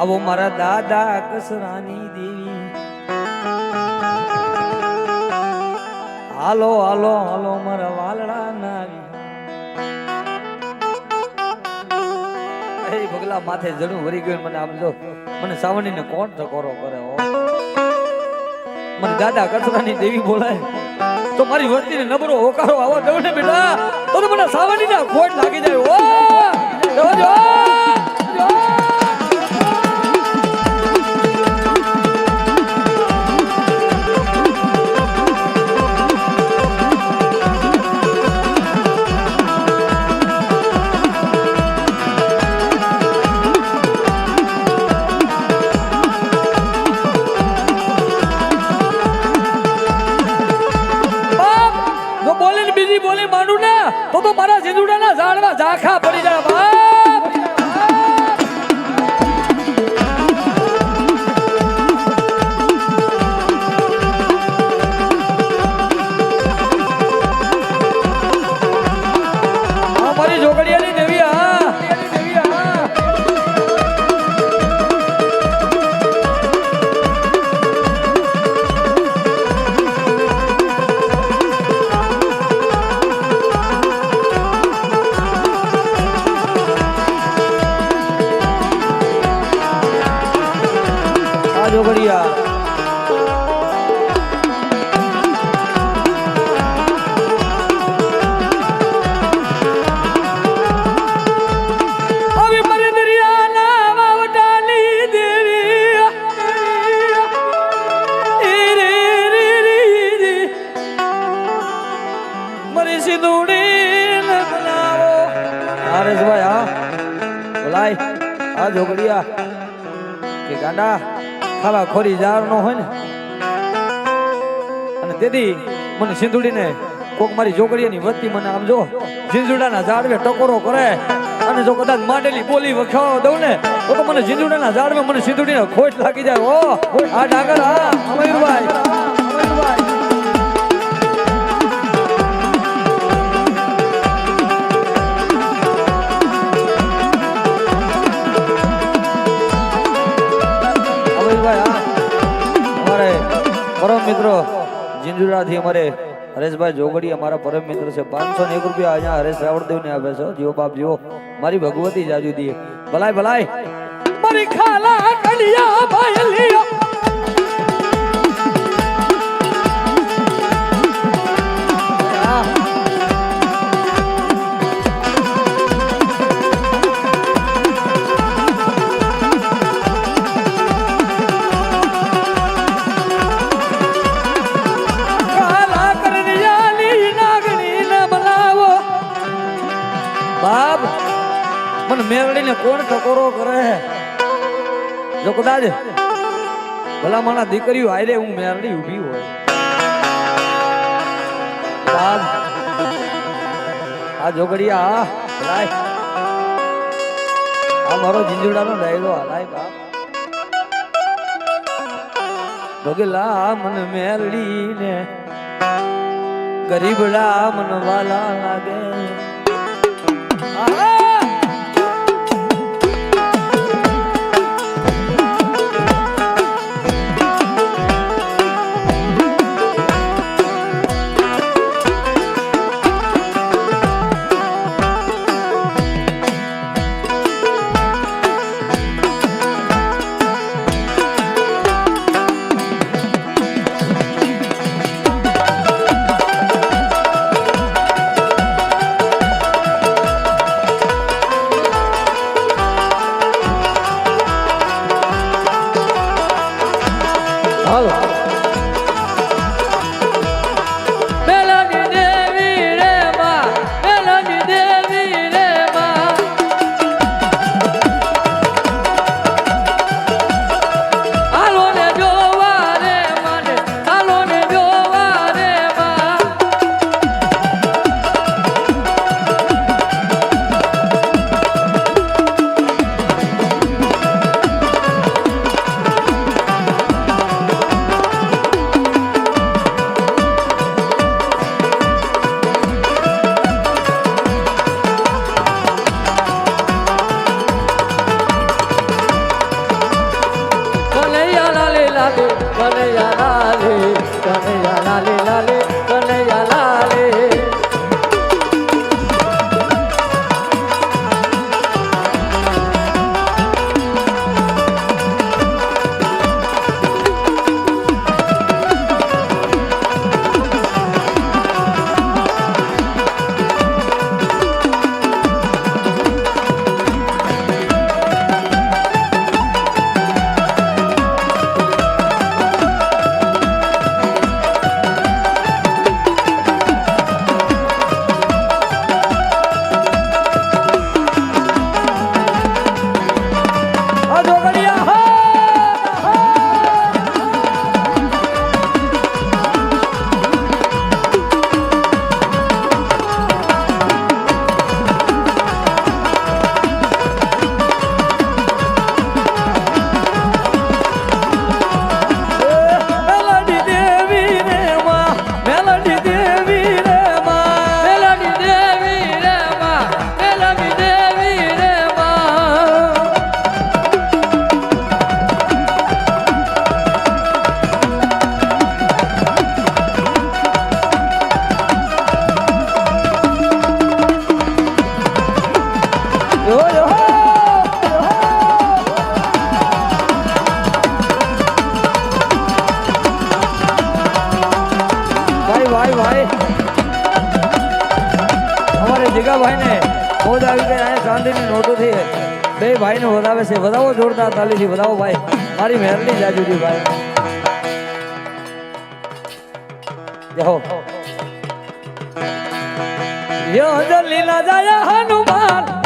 આવો મારા દાદા કસરાની દેવી, હાલો હાલો હાલો મારા વાલડા ના ભગલા માથે જડું વરી ગયું. મને આમ જો મને સાવણી ને કોણ ટકોરો કરે હો. મને દાદા કસરાની દેવી બોલાય તો મારી વસ્તી ને નબરો હોકારો આવો દઉં ને બેટા તો મને સાવણી ના ખોટ લાગી જાય. ઓ જો તો મારા સિંદુડાના ઝાડમાં ઝાખા પડી જાય બાપ. મારી જોગડિયાની દેવી જોગડિયા હવે મારે દરિયાના વાવટાની દેવી મારી સિંદુડી ને બનાવો. હરેશભાઈ હા બોલાય આ જોગડિયા કે ગાંડા ખાવા ખોરી જાર નો હોય ને અને તેથી મને સિંધુડીને કોક મારી જોગડીયાની વસ્તી મને આમ જો ઝીંઝુડાના ઝાડવે ટકોરો કરે અને જો કદાચ માંડેલી બોલી વખાવ દઉં ને તો મને ઝીંઝુડાના ઝાડવે મને સિંધુડીને ખોટ લાગી જાય. ઓ આ ડાગર હા અમયુરભાઈ પરમ મિત્રો જીંજુરાથી અમારે હરેશભાઈ જોગડી અમારા પરમ મિત્ર છે. 501 રૂપિયા અહીંયા હરેશ રાવળદેવ ને આપે છે. જીવો બાપ જીવો મારી ભગવતી જાજુ દી ભલાય ભલાય મારી ખાલા કડિયા ભાયલિયો બાપ મને મેરડીને કોણ ટકોરો કરે. જો કદાચ ભલા મારા દીકરીઓ આયરે હું મેરડી ઊભી હોય બાપ આ જોગડિયા લાય આ મારો જીંજુડાનો ડાયરો લાય બાપ ભગલા મને મેરડીને ગરીબડા મને વાલા લાગે. ઓય હો ભાઈ ભાઈ અમારે જીગાભાઈ ને મોજ આવી ગઈ અહીંયા ચાંદીની નોટો થઈ બે ભાઈ ને વધાવે છે વધાવો જોરદાર તાલીથી વધાવો ભાઈ મારી મહેરની જાજુજી ભાઈ જહો યો લીલા જાયા હનુમાન